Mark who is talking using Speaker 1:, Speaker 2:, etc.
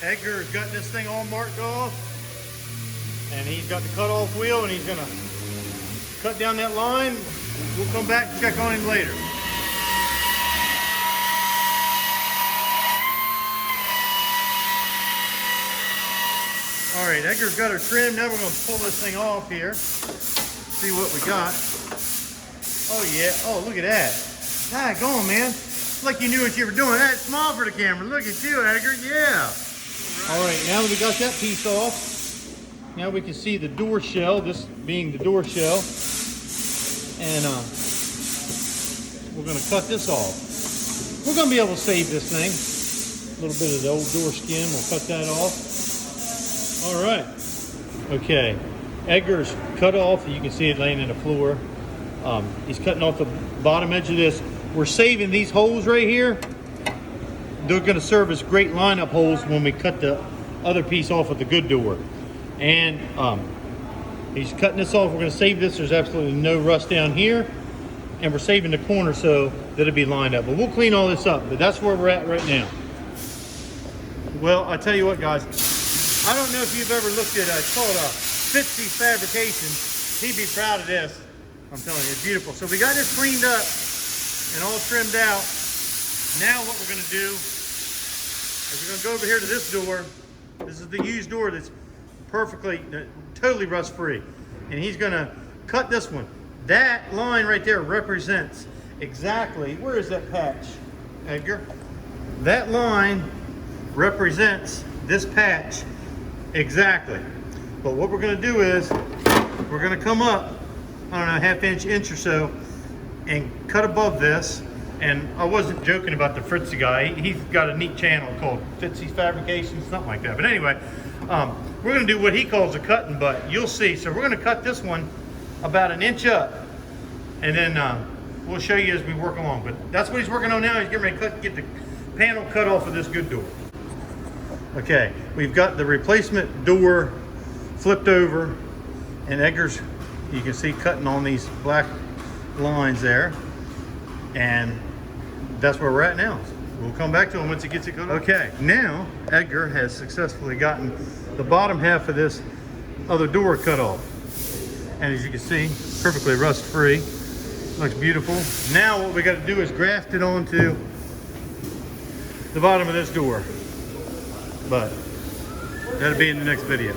Speaker 1: Edgar's got this thing all marked off, and he's got the cutoff wheel, and he's gonna cut down that line. We'll come back and check on him later. All right, Edgar's got her trim. Now we're gonna pull this thing off here. See what we got. Oh yeah, oh look at that. Daggone, man. It's like you knew what you were doing. That's small for the camera. Look at you, Edgar, yeah. All right, now that we got that piece off, now we can see the door shell, this being the door shell. And we're gonna cut this off. We're gonna be able to save this thing. A little bit of the old door skin, we'll cut that off. All right, okay. Edgar's cut off, you can see it laying in the floor. He's cutting off the bottom edge of this. We're saving these holes right here. They're gonna serve as great lineup holes when we cut the other piece off of the good door. And he's cutting this off. We're gonna save this. There's absolutely no rust down here. And we're saving the corner so that it'll be lined up. But we'll clean all this up, but that's where we're at right now. Well, I tell you what, guys, I don't know if you've ever looked at, it's called Fitzy Fabrications. He'd be proud of this. I'm telling you, it's beautiful. So we got this cleaned up and all trimmed out. Now what we're gonna do is we're gonna go over here to this door. This is the used door that's perfectly, totally rust-free. And he's gonna cut this one. That line right there represents exactly, where is that patch, Edgar? That line represents this patch exactly. But what we're gonna do is, we're gonna come up, I don't know, half inch or so, and cut above this. And I wasn't joking about the Fritzy guy. He's got a neat channel called Fitzy Fabrications, something like that. But anyway, we're gonna do what he calls a cutting butt. You'll see. So we're gonna cut this one about an inch up, and then we'll show you as we work along. But that's what he's working on now. He's getting ready to get the panel cut off of this good door. Okay, we've got the replacement door flipped over, and Edgar's, you can see, cutting on these black lines there. And that's where we're at now. We'll come back to him once he gets it cut off. Okay, now Edgar has successfully gotten the bottom half of this other door cut off. And as you can see, perfectly rust-free. Looks beautiful. Now what we got to do is graft it onto the bottom of this door. But that'll be in the next video.